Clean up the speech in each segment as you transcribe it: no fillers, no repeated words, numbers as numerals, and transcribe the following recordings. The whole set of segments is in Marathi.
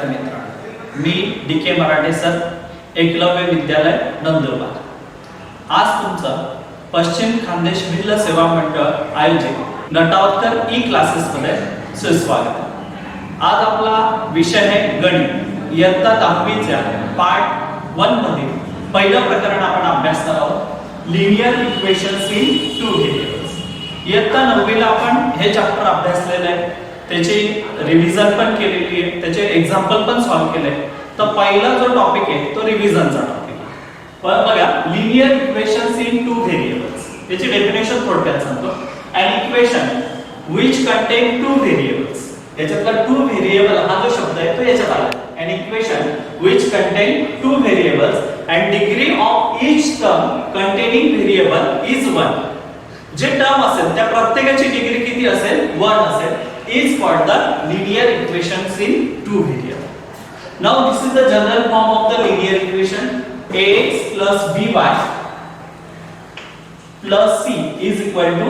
विद्यार्थी मित्रांनो, मी डी.के. मराठे सर, एकलव्य विद्यालय नंदुरबार. आज तुमचं पश्चिम खानदेश भिल्ल सेवा मंडळ आयोजित नटावकर ई क्लासेस मध्ये सुस्वागत. आज आपला विषय आहे गणित. इयत्ता 10वीच्या पार्ट 1 मध्ये पहिलं प्रकरण आपण अभ्यासणार आहोत, linear equations in two variables. इयत्ता 9वीला आपण हे चॅप्टर अभ्यासलेलं आहे, त्याची रिव्हिजन पण केलेली आहे, त्याचे एक्झाम्पल पण सॉल्व केले. तर पहिला जो टॉपिक आहे तो रिव्हिजनचा टॉपिक आहे. पण बघा, linear equations in two variables याची डेफिनेशन थोडक्यात सांगतो. an equation which contain two variables. याच्यातला टू व्हेरिएबल हा जो शब्द आहे तो याच्यात आला. an equation which contain two variables and degree of each term containing variable is 1. जे टर्म असेल त्या प्रत्येकाची डिग्री किती असेल? 1 असेल. is called the linear equations in two variables. Now this is the general form of the linear equation. ax plus by plus c is equal to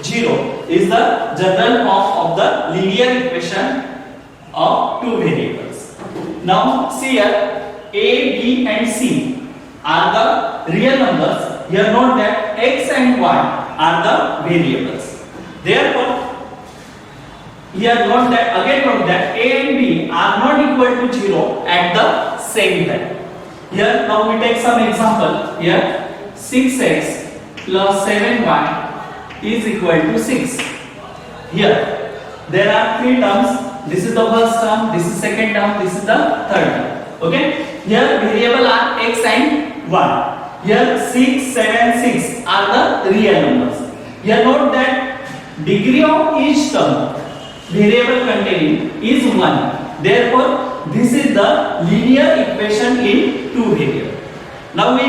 0 is the general form of the linear equation of two variables. Now see here, a, b and c are the real numbers. Here note that x and y are the variables. Therefore here note that a and b are not equal to 0 at the same time. Here now we take some example. Here 6x plus 7y is equal to 6. Here there are three terms. This is the first term, this is second term, this is the third term. Okay? Here variable are x and y. Here 6, 7, 6 are the real numbers. Here note that degree of each term variable containing is 1. Therefore this is the linear equation in two variables. Now we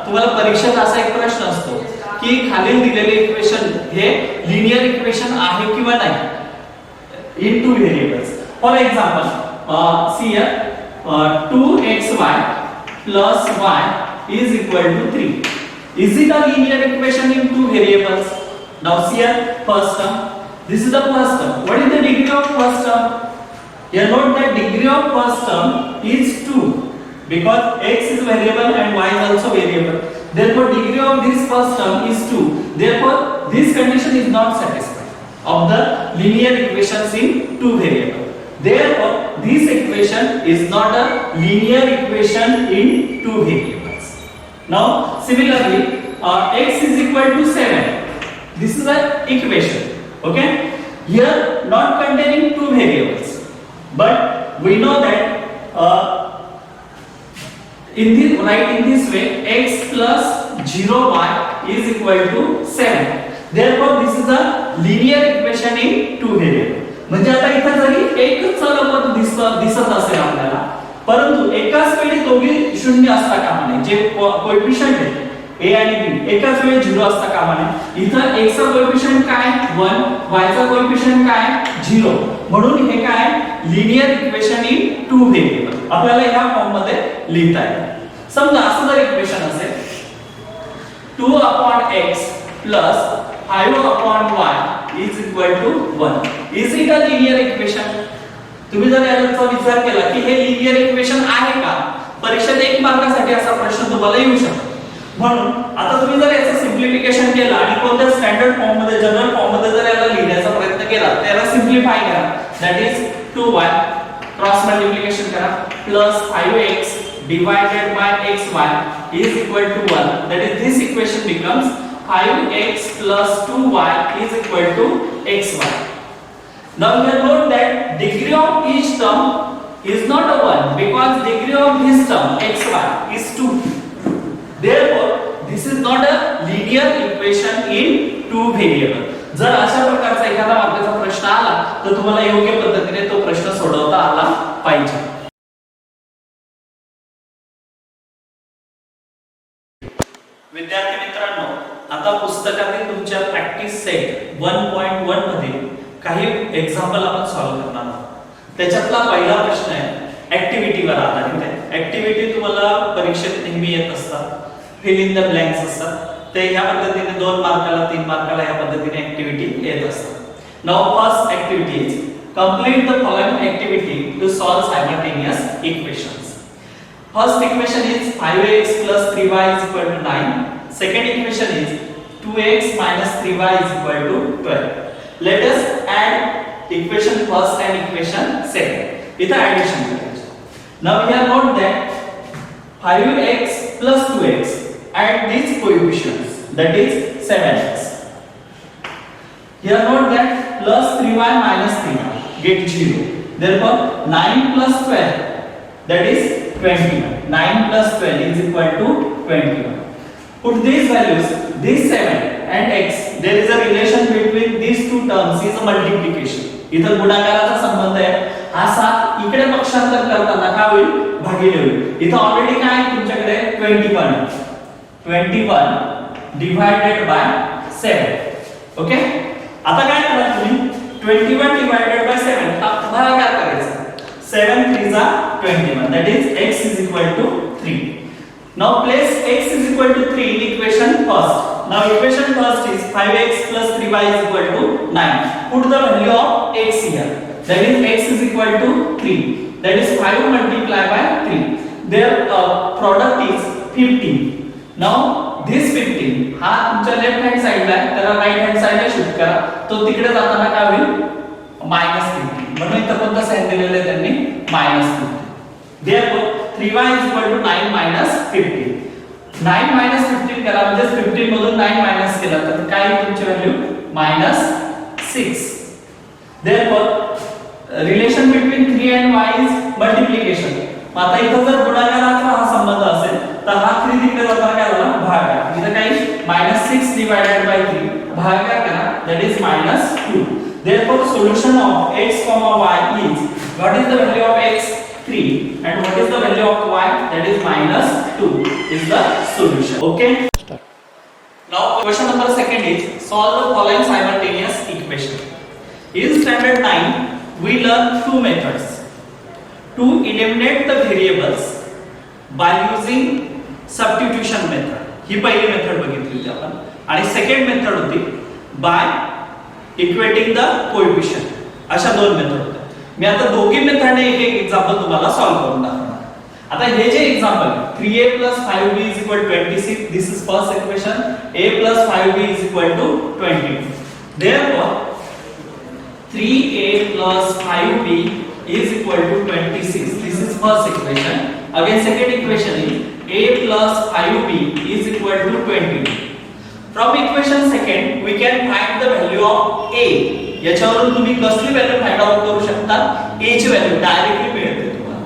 तुम्हाला परीक्षेत असा एक प्रश्न असतो की खालील दिलेले इक्वेशन हे लिनियर इक्वेशन आहे किंवा नाही in two variables. For example see here 2xy plus y is equal to 3. Is it a linear equation in two variables? Now see here, first term. This is the first term. What is the degree of first term? Here note that degree of first term is 2 because x is variable and y is also variable. Therefore degree of this first term is 2. Therefore this condition is not satisfied of the linear equations in two variables. Therefore this equation is not a linear equation in two variables. Now similarly x is equal to 7. This is an equation. Okay, here not containing two variables, but we know that in this way x plus 0y is equal to 7. Therefore this is a linear equation in two variables. म्हणजे आता इथे जरी एकच चलपद दिसत असेल आपल्याला, परंतु एकाच वेळी दोघी शून्य असता कामा नये. जे कोएफिशिएंट आहे a आणि b एकाच वेळी 0 असता कामा नये. इथं x चा कोएफिशिएंट काय 1, y चा कोएफिशिएंट काय 0. म्हणून हे काय linear equation in two variable आपल्याला ह्या फॉर्म मध्ये लिहिता येईल. समजा असं जर इक्वेशन असेल 2/x plus 5/y is equal to 1. Is it a linear equation? तुम्ही जर याचा विचार केला की हे लिनियर इक्वेशन आहे का, परीक्षेत 1 मार्कासाठी असा प्रश्न तुम्हाला येऊ शकतो. म्हणून आता तुम्ही जर याचं सिम्प्लिफिकेशन केलं आणि कोणत्या स्टँडर्ड फॉर्म मध्ये जनरल फॉर्म मध्ये जर याला लिहिण्याचा प्रयत्न केला, त्याला सिम्प्लिफाय करा. That is 2y cross multiplication करा plus 5x divided by xy is equal to 1. That is this equation becomes 5x plus 2y is equal to xy. Now here note that degree of each term is not a 1 because degree of this term xy is 2. Therefore this is not a linear equation in two variable. जर अशा प्रकारचा एखादा मार्गाचा प्रश्न आला तर तुम्हाला योग्य पद्धतीने तो प्रश्न सोडवता आला पाहिजे. विद्यार्थी मित्रांनो, आता पुस्तकातील तुमच्या प्रॅक्टिस सेट 1.1 मध्ये काही एक्झाम्पल आपण सॉल्व करणार आहोत. त्याच्यातला पहिला प्रश्न आहे ऍक्टिव्हिटीवर आधारित आहे. ऍक्टिव्हिटी तुम्हाला परीक्षेत नेहमी येत असतात, फिल इन द ब्लँक्स असतात. ते ह्या पद्धतीने 2 मार्काला 3 मार्काला ह्या पद्धतीने ऍक्टिव्हिटी येत असतात. Now first activity is complete the following activity to solve simultaneous equations. First equation is 5x plus 3y is equal to 9. Second equation is 2x minus 3y is equal to 12. Let us add equation first and equation second. With the addition करायचं. Now here note that 5x plus 2x add these coefficients, that is 7x. Here note that plus 3y minus 3y get 0. Therefore 9 plus 12, that is 21. 9 plus 12 is equal to 21. Put these values, this 7 and x, there is a relation between these two terms, is a multiplication. इथं गुणाकाराचा संबंध आहे. हा 7 इकडे पक्षांतर करताना काय होईल? भागिले होईल. इथं ऑलरेडी काय आहे तुमच्याकडे 21 डिवाइडेड बाय 7. ओके, आता काय करा तुम्ही 21 डिवाइडेड बाय 7 हा भागाकार करायचा. 7 3 जा 21, that is x is equal to 3. Now place x is equal to 3 in equation first. Now equation first is 5x plus 3y is equal to 9. Put the value of x here. That is x is equal to 3. That is 5 multiplied by 3. Their product is 15. Now this 15 हा तुमच्या लेफ्ट हँड साइडला आहे, त्याला राइट हँड साइडला शिफ्ट करा. तो तिकडे जाताना काय होईल? -15. म्हणून इथं कोणता साइन दिलेलं आहे त्यांनी? -15. Therefore 3y is equal to 9 minus 15. 9 minus 15 करा म्हणजे 15 मधून 9 मायनस केला तर काय तुमची value? -6. Therefore relation between 3 and y is multiplication. आता इथं जर गुणाकाराचा हा संबंध असेल तर हा 3 तिकडे जाताना काय झाला? भागाकार. इथं काय -6 divided by 3 भागाकार करा, that is -2. Therefore solution of x, y is, what is the value of x? 3, and what is the value of y? That is -2 is the solution. Okay, start. Now question number second is solve the following simultaneous equation. In standard 9 we learn two methods to eliminate the variables by using substitution method. ही पहिली मेथड बघितली होती आपण, आणि सेकंड मेथड होती by equating the coefficient. अशा दोन मेथड होत्या. मी आता दोघी मेथडने एक एक एक्झाम्पल तुम्हाला सॉल्व्ह करून दाखवणार. आता हे जे example 3a plus 5b is equal to 26, this is first equation. a plus 5b is equal to 22. Therefore 3a plus 5b is equal to 26. This is first equation. Again second equation is a plus 5b is equal to 22. From equation second we can find the value of a. याच्यावरून तुम्ही कसली व्हॅल्यू फाइंड आउट करू शकता? a ची व्हॅल्यू डायरेक्टली मिळते तुम्हाला.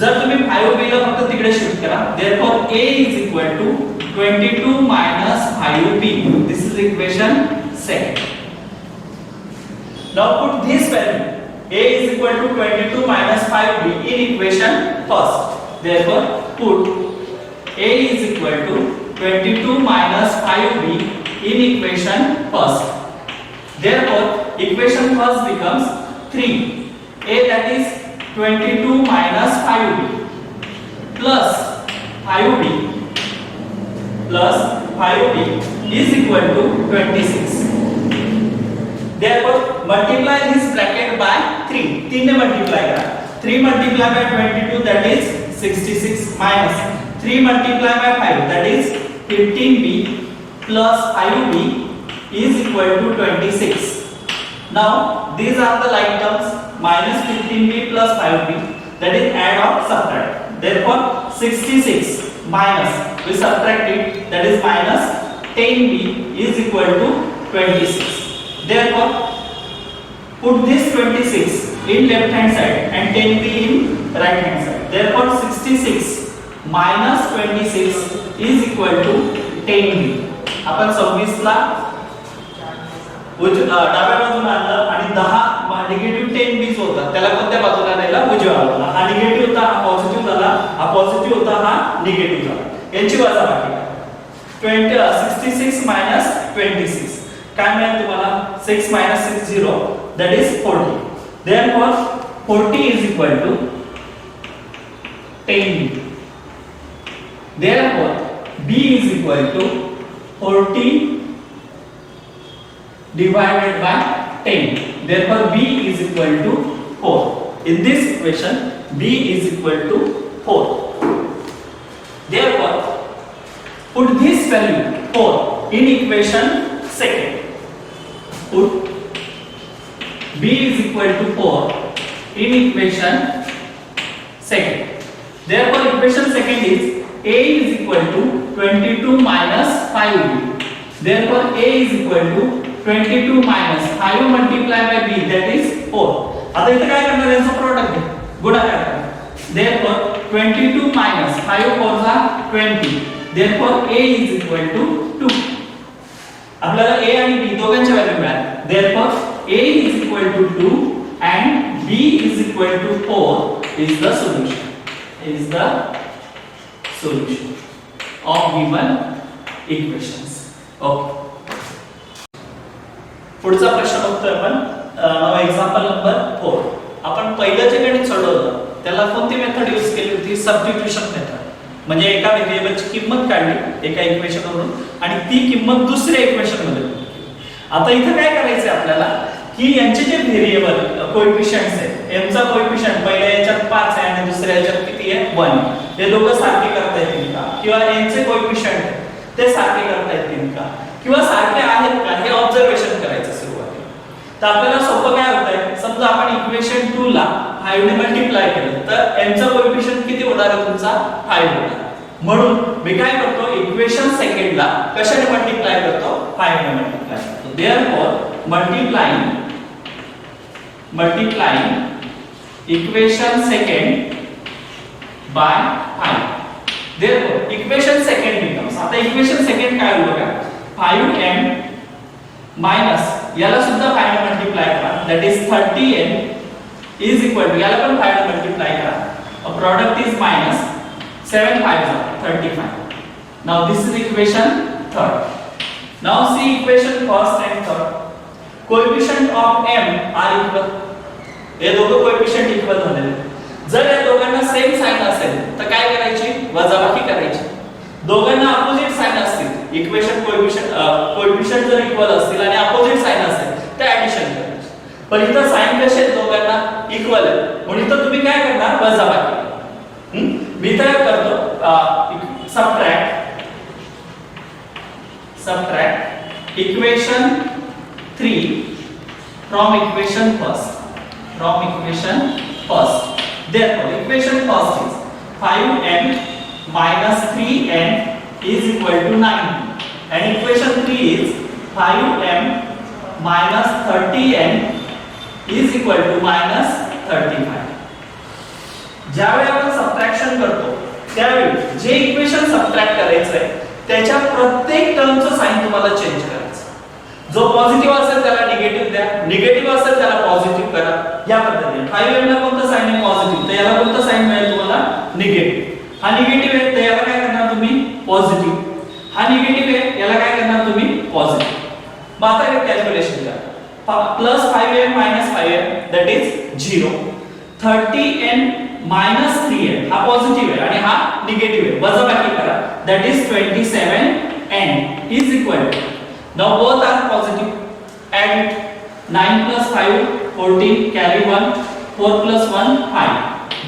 जर तुम्ही 5b ला फक्त तिकडे शिफ्ट करा, therefore a is equal to 22 minus 5b. This is equation second. Now put this value a is equal to 22 minus 5b in equation first. Therefore put a is equal to 22 minus 5b in equation first. Therefore equation first becomes 3. A, that is 22 minus 5b plus 5b is equal to 26. Therefore multiply this bracket by 3. 3 ने multiply करा. 3 multiply by 22, that is 66, minus 3 multiply by 5, that is 15b plus 5b is equal to 26. Now these are the like terms, minus 15b plus 5b, that is add or subtract. Therefore 66 minus, we subtract it, that is minus 10b is equal to 26. Therefore put this 26 in left hand side and 10b in right hand side. Therefore 66 minus 26 is equal to 10b. आपण 26 ला डाव्या बाजूला आणलं आणि 10 निगेटिव्ह 10b होता, त्याला कोणत्या बाजूला नेला? उजव्या बाजूला. हा निगेटिव्ह होता, हा पॉझिटिव्ह झाला, हा पॉझिटिव्ह होता, हा निगेटिव्ह झाला. यांची वजाबाकी 66 minus 26 काय मिळेल तुम्हाला? 6 minus 6 0, that is 40. Therefore 40 is equal to 10b. Therefore b is equal to 40 divided by 10. Therefore b is equal to 4. In this equation b is equal to 4. Therefore put this value 4 in equation second. Put b is equal to 4 in equation second. Therefore equation second is a is equal to 22 minus 5b. Therefore a is equal to 22 minus 5 multiplied by b, that is 4. आता इथे काय करणार यांचा प्रोडक्ट आहे, गुणाकार करा. Therefore 22 minus 5 4 20. Therefore a is equal to 2. आपल्याला a आणि b दोघांची व्हॅल्यू मिळाली. Therefore a is equal to 2 and b is equal to 4 is the solution. Is the solution of given equations. Okay. पुढचा प्रश्न बघतोय आपण. Example number 4. आपण पहिलं जे गणित सोडवलं त्याला कोणती मेथड यूज केली होती? Substitution method. म्हणजे एका व्हेरिएबलची किंमत काढली एका इक्वेशन वरून आणि ती किंमत दुसऱ्या इक्वेशन मध्ये टाकली. आता इथे काय करायचंय आपल्याला की यांचे जे व्हेरिएबल कोएफिशियंट्स आहेत, m चा कोएफिशियंट पहिल्या याच्यात 5 आहे आणि दुसऱ्या याच्यात किती आहे? 1. हे दोघं सारखे करता येतील का? किंवा n चे कोएफिशियंट ते सारखे करता येतील का? किंवा सारखे आहेत का? हे ऑब्झर्वेशन करायचं सुरुवातीला. तर आपल्याला सोपं काय होतंय, समजा आपण इक्वेशन 2 ला 5 ने मल्टिप्लाय केलं तर n चा कोएफिशियंट किती होणार आहे तुमचा? 5 होणार. म्हणून मी काय करतो, इक्वेशन सेकंड ला कशाने मल्टिप्लाय करतो? 5 ने मल्टिप्लाय करतो. Therefore multiplying equation second by 5. Therefore equation second becomes, आता equation second काय होईल बघा, 5m minus याला सुद्धा 5 ने मल्टिप्लाय करा, that is 30n is equal to, याला पण 5 ने मल्टिप्लाय करा, a product is minus 7 5 35. Now this is equation third. Now see equation first and third. Coefficient of m are equal. हे दोघं कोएफिशियंट इक्वल झालेले. जर या दोघांना सेम साइन असेल तर काय करायची? वजाबाकी करायची. दोघांना अपोजिट साइन असतील, इक्वेशन कोएफिशियंट जर इक्वल असतील आणि अपोजिट साइन असेल तर ऍडिशन करायची. पण इथं साइन कसे आहेत? दोघांना इक्वल आहे म्हणून इथं तुम्ही काय करणार? वजाबाकी. मी तर करतो subtract equation 3 from equation first. Therefore equation first is 5m minus 3n is equal to 9 and equation 3 is 5m minus 30n is equal to minus 35. ज्यावेळी आपण सबट्रॅक्शन करतो त्यावेळी जे इक्वेशन सबट्रॅक्ट करायचं आहे त्याच्या प्रत्येक टर्मचं साइन तुम्हाला चेंज करायचं. जो पॉझिटिव्ह असेल त्याला निगेटिव्ह द्या, निगेटिव्ह असेल त्याला पॉझिटिव्ह करा. या पद्धतीने 5m ला कोणतं साइन आहे? पॉझिटिव्ह, तर याला कोणतं साइन मिळेल तुम्हाला? निगेटिव्ह. हा निगेटिव्ह आहे तर याला काय करणार तुम्ही? पॉझिटिव्ह. हा निगेटिव्ह आहे याला काय करणार तुम्ही? पॉझिटिव्ह. मग आता कॅल्क्युलेशन करा. Plus 5m minus 5m that is 0. 30n minus 3n हा पॉझिटिव्ह आहे आणि हा निगेटिव्ह आहे. वजाबाकी करा, that is 27n is equal to, now both are positive, add it. 9 plus 5 14, carry 1, 4 plus 1 5.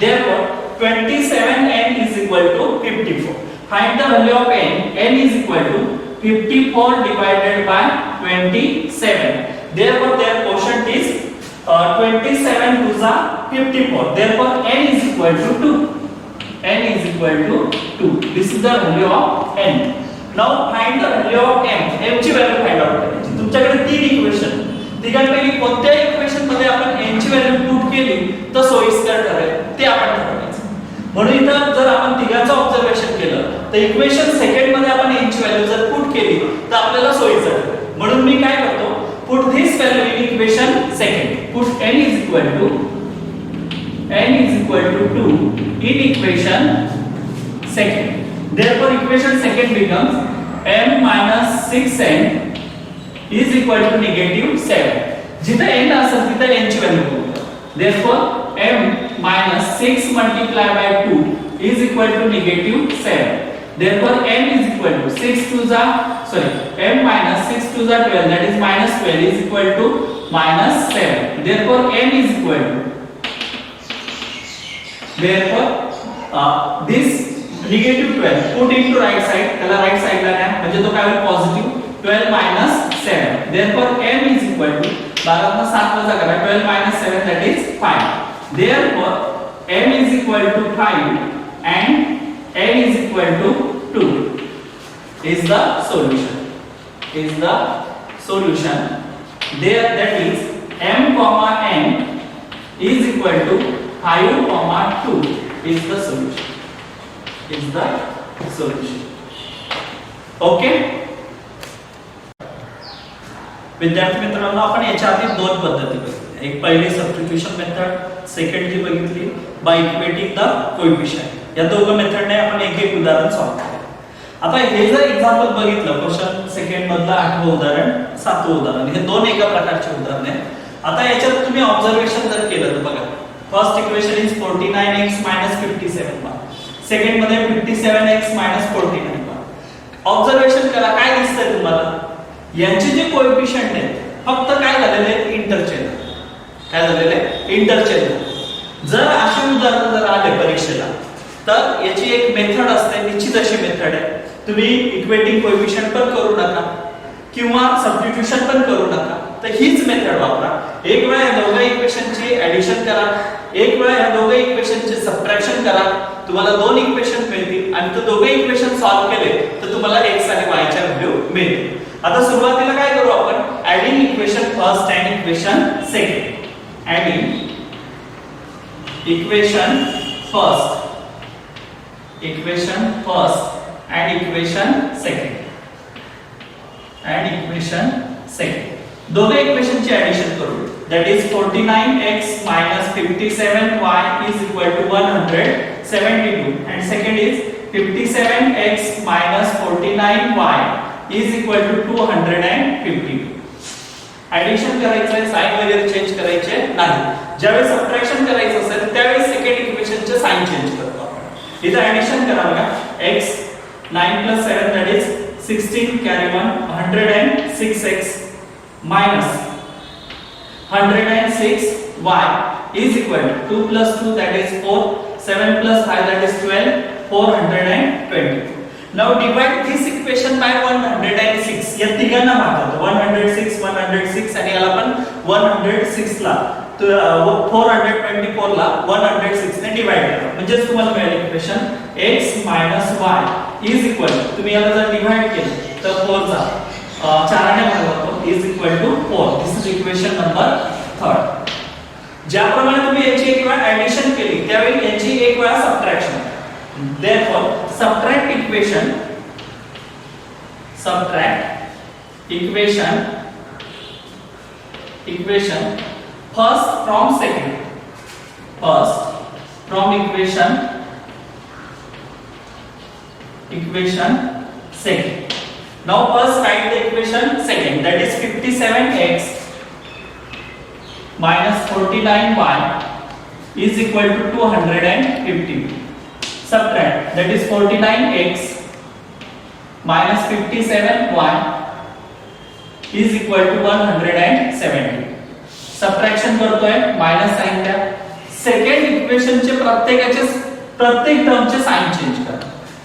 Therefore 27n is equal to 54. Find the value of n. N is equal to 54 divided by 27. Therefore their quotient is 27 to the 54. Therefore n is equal to 2. N is equal to 2. This is the value of n. Now find the value of m. m ची व्हॅल्यू फाइंड आउट करायची. तुमच्याकडे तीन इक्वेशन, तिघांपैकी कोणत्या इक्वेशन मध्ये आपण n ची व्हॅल्यू पुट केली तर सोयीस्कर ठरेल ते आपण ठरवायचं. म्हणून इथं जर आपण तिघांचं ऑब्झर्वेशन केलं तर इक्वेशन सेकंड मध्ये आपण n ची व्हॅल्यू जर पुट केली तर आपल्याला सोयीचं ठरेल. म्हणून मी काय करतो, put this value in equation second. Put n is equal to 2 in equation second. Therefore equation second becomes m minus 6n is equal to negative 7. जिथे n असेल तिथे n ची व्हॅल्यू पुट करा. Therefore m minus 6 multiplied by 2 is equal to negative 7. Therefore m is equal to m minus 6 to the 12, that is minus 12 is equal to minus 7. Therefore m is equal to, therefore this negative 12 put into right side, त्याला right side ला न्या, म्हणजे तो काय होईल positive 12 minus 7. Therefore m is equal to 12 ना 7 वजा करा, 12 minus 7 that is 5. Therefore m is equal to 5 and n is equal to 2 is the solution. Is the solution. There, that is m comma n is equal to 5 comma 2 is the solution. Is the solution. Okay. विद्यार्थी मित्रांनो, आपण याच्या आधी दोन पद्धती बघितल्या. एक पहिली सबस्टिट्यूशन मेथड, सेकंड जी बघितली बाय इक्वेटिंग द कोएफिशिएंट. या दोघं मेथडने आपण एक एक उदाहरण सॉल्व्ह केले. आता हे जर एक्झाम्पल बघितलं, क्वेश्चन सेकंड मधलं 8वं उदाहरण, 7वं उदाहरण, हे दोन एका प्रकारचे उदाहरण आहेत. आता याच्यात तुम्ही ऑब्झर्वेशन जर केलं तर बघा, first equation is 49x 57y, second मध्ये 57x 49y. ऑब्झर्वेशन करा, काय दिसतंय तुम्हाला? यांचे जे कोएफिशिएंट आहेत फक्त काय झालेले आहेत, इंटरचेंज. काय झालेले इंटरचेंज. जर असे उदाहरण जर आले परीक्षेला तर याची एक मेथड असते, निश्चित अशी मेथड आहे. तुम्ही इक्वेटिंग कोएफिशिएंट पण करू नका किंवा सबस्टिट्यूशन पण करू नका, तर हीच मेथड वापरा. एक वेळा या दोघा इक्वेशनची ऍडिशन करा, एक वेळा या दोघा इक्वेशनचे सबट्रॅक्शन करा, तुम्हाला दोन इक्वेशन मिळतील आणि ते दोघे इक्वेशन सॉल्व्ह केले तर तुम्हाला x आणि y च्या व्हॅल्यू मिळतील. आता सुरुवातीला काय करू आपण, adding equation first and equation second. Adding equation first and equation second. दोघे इक्वेशनची ऍडिशन करू. That is 49x 57y is equal to 172 and second is 57x 49y is equal to 252. Addition करायचं आहे, साइन वगैरे चेंज करायचे नाही. ज्यावेळेस सबट्रॅक्शन करायचं असेल त्यावेळेस सेकंड इक्वेशनचे साइन चेंज करतो आपण. इथं ऍडिशन करा बघा, x 9 plus 7 that is 16 carry 1 106x minus 106y is equal to 2 plus 2 that is 4 7 plus 5 that is 12 420. Now divide this equation by 106. या तिघांना भागात 106 106 आणि याला पण 106 ला 424 ला 106 ने डिवाइड करा, म्हणजे तुम्हाला मिळेल equation x minus y is equal, तुम्ही याला जर डिवाइड केलं तर 4 चा 4 ने भाग होतो is equal to 4. This is equation number 3. ज्याप्रमाणे तुम्ही याची एक वेळा ऍडिशन केली त्यावेळी याची एक वेळा subtraction. Therefore subtract equation first from second. First from equation second. Now first write the equation second, that is 57x minus 49y is equal to 250. Subtract, that is 49x minus 57y is equal to 170. Subtraction करतोय, मायनस साइन द्या. सेकंड इक्वेशनचे प्रत्येक टर्मचे साइन चेंज करा.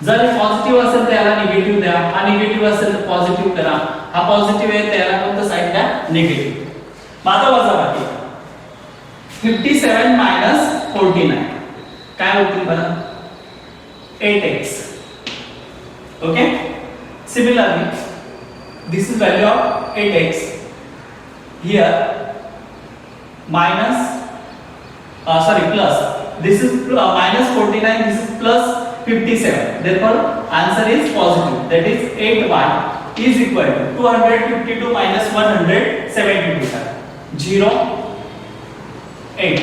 जर पॉझिटिव्ह असेल तर याला निगेटिव्ह द्या, हा निगेटिव्ह असेल तर पॉझिटिव्ह करा, हा पॉझिटिव्ह आहे तर याला कोणतं साइन द्या, निगेटिव्ह. मग आता वजाबाकी 57 minus 49 काय होतील बरं, 8x. Okay, similarly this is value of 8x here minus plus, this is minus 49, this is plus 57. Therefore answer is positive, that is 8y is equal to 252 minus 172 0 8.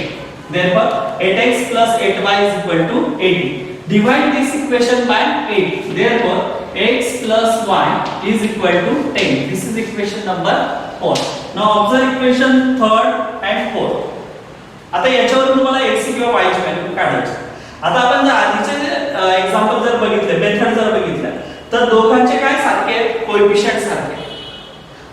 Therefore 8x plus 8y is equal to 80. Divide this equation by 8. Therefore x plus y is equal to 10. This is equation number 4. Now observe equation third and fourth. आता याच्यावरून तुम्हाला x किंवा y ची व्हॅल्यू काढायची. आता आपण जर आधीचे एक्झाम्पल जर बघितले, मेथड जर बघितल्या तर दोघांचे काय सारखे आहेत, कोएफिशिएंट सारखे.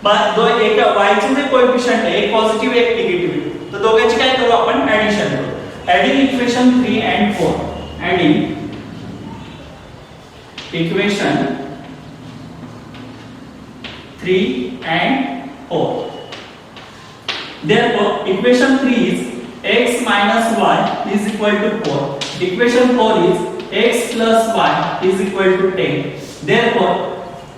दो एक y चे जे कोएफिशिएंट आहे एक पॉझिटिव्ह एक निगेटिव्ह तर दोघांची काय करू आपण ऍडिशन करू adding equation 3 and 4 adding equation 3 and 4 therefore equation 3 is x minus y is equal to 4 equation 4 is x plus y is equal to 10 therefore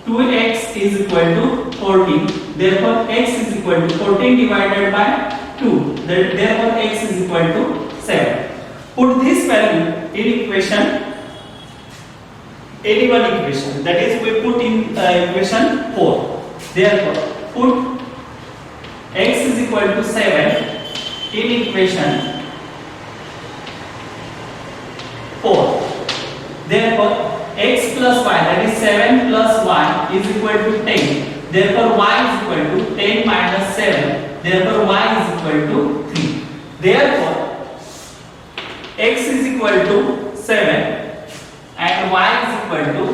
2x is equal to 14 therefore x is equal to 14 divided by 2 therefore x is equal to 7 put this value in equation any one equation that is we put in equation 4 therefore put x is equal to 7 in equation 4 therefore x plus y that is 7 plus y is equal to 10 therefore y is equal to 10 minus 7 therefore y is equal to 3 therefore x is equal to 7 and y is equal to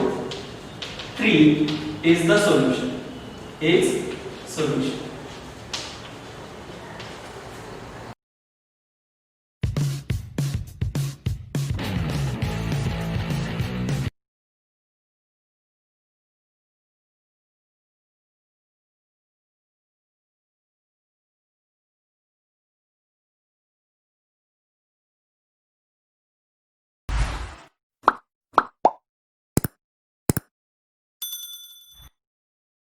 3 is the solution